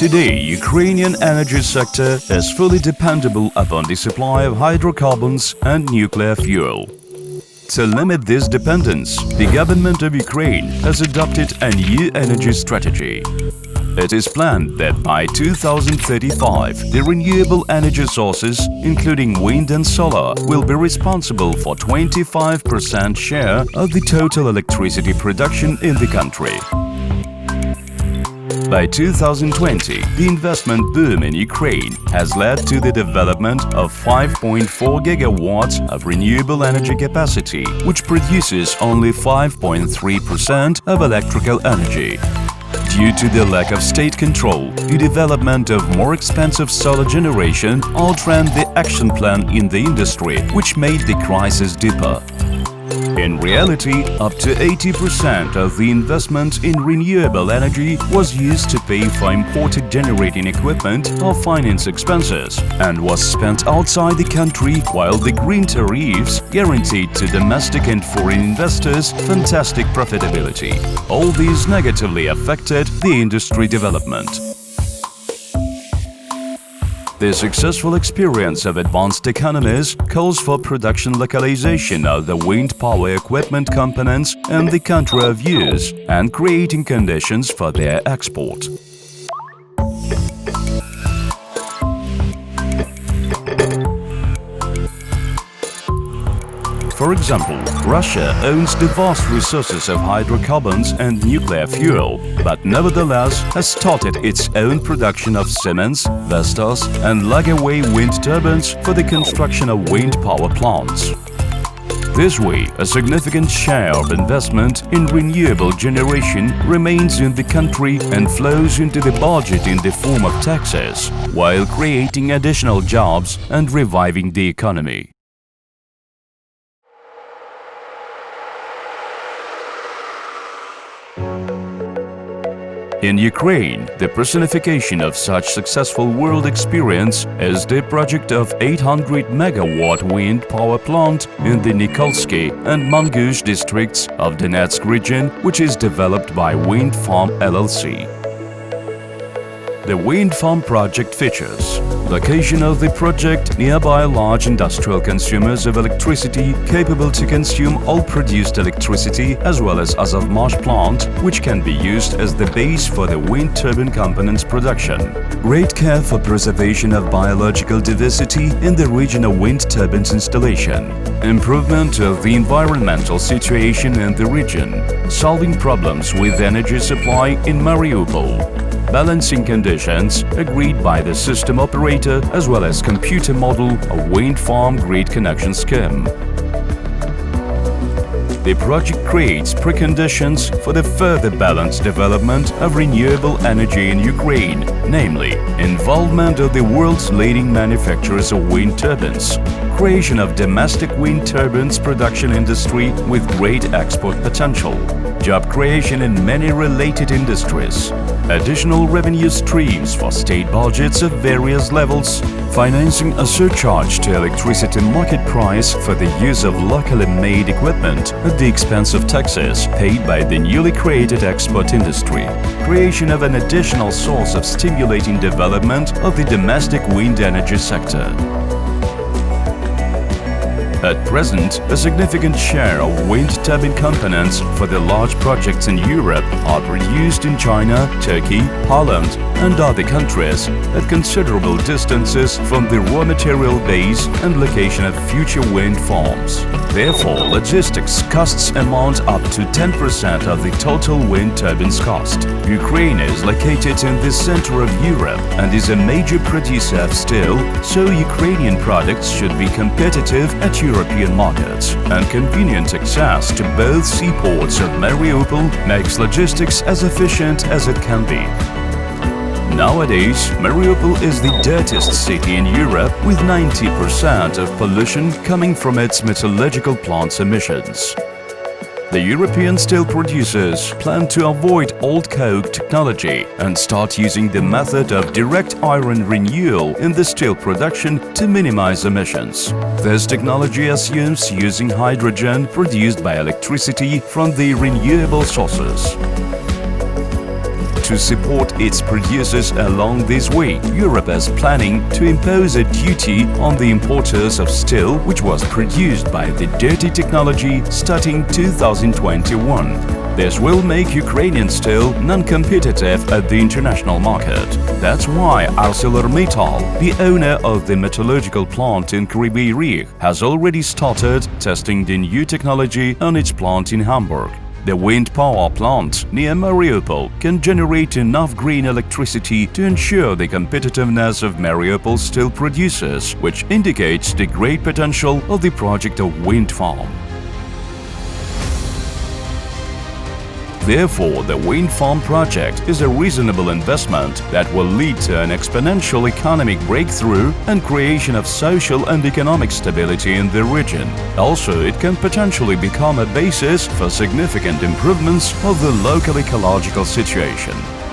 Today, Ukrainian energy sector is fully dependable upon the supply of hydrocarbons and nuclear fuel. To limit this dependence, the government of Ukraine has adopted a new energy strategy. It is planned that by 2035, the renewable energy sources, including wind and solar, will be responsible for 25% share of the total electricity production in the country. By 2020, the investment boom in Ukraine has led to the development of 5.4 gigawatts of renewable energy capacity, which produces only 5.3% of electrical energy. Due to the lack of state control, the development of more expensive solar generation outran the action plan in the industry, which made the crisis deeper. In reality, up to 80% of the investment in renewable energy was used to pay for imported generating equipment or finance expenses and was spent outside the country, while the green tariffs guaranteed to domestic and foreign investors fantastic profitability. All these negatively affected the industry development. The successful experience of advanced economies calls for production localization of the wind power equipment components in the country of use and creating conditions for their export. For example, Russia owns the vast resources of hydrocarbons and nuclear fuel, but nevertheless has started its own production of Siemens, Vestas and Lagaway wind turbines for the construction of wind power plants. This way, a significant share of investment in renewable generation remains in the country and flows into the budget in the form of taxes, while creating additional jobs and reviving the economy. In Ukraine, the personification of such successful world experience is the project of 800-megawatt wind power plant in the Nikolsky and Mangush districts of Donetsk region, which is developed by Wind Farm LLC. The wind farm project features location of the project nearby large industrial consumers of electricity capable to consume all produced electricity, as well as Azovmash plant, which can be used as the base for the wind turbine components production. Great care for preservation of biological diversity in the region of wind turbines installation. Improvement of the environmental situation in the region. Solving problems with energy supply in Mariupol. Balancing conditions agreed by the system operator as well as computer model of wind farm grid connection scheme. The project creates preconditions for the further balanced development of renewable energy in Ukraine, namely, involvement of the world's leading manufacturers of wind turbines, creation of domestic wind turbines production industry with great export potential, job creation in many related industries, additional revenue streams for state budgets of various levels, financing a surcharge to electricity market price for the use of locally made equipment at the expense of taxes paid by the newly created export industry, creation of an additional source of stimulating development of the domestic wind energy sector. At present, a significant share of wind turbine components for the large projects in Europe are produced in China, Turkey, Poland and other countries at considerable distances from the raw material base and location of future wind farms. Therefore, logistics costs amount up to 10% of the total wind turbines cost. Ukraine is located in the center of Europe and is a major producer of steel, so Ukrainian products should be competitive at European markets, and convenient access to both seaports of Mariupol makes logistics as efficient as it can be. Nowadays, Mariupol is the dirtiest city in Europe, with 90% of pollution coming from its metallurgical plants' emissions. The European steel producers plan to avoid old coke technology and start using the method of direct iron renewal in the steel production to minimize emissions. This technology assumes using hydrogen produced by electricity from the renewable sources. To support its producers along this way, Europe is planning to impose a duty on the importers of steel which was produced by the dirty technology starting 2021. This will make Ukrainian steel non-competitive at the international market. That's why ArcelorMittal, the owner of the metallurgical plant in Kryvyi Rih, has already started testing the new technology on its plant in Hamburg. The wind power plant near Mariupol can generate enough green electricity to ensure the competitiveness of Mariupol steel producers, which indicates the great potential of the project of wind farm. Therefore, the wind farm project is a reasonable investment that will lead to an exponential economic breakthrough and creation of social and economic stability in the region. Also, it can potentially become a basis for significant improvements of the local ecological situation.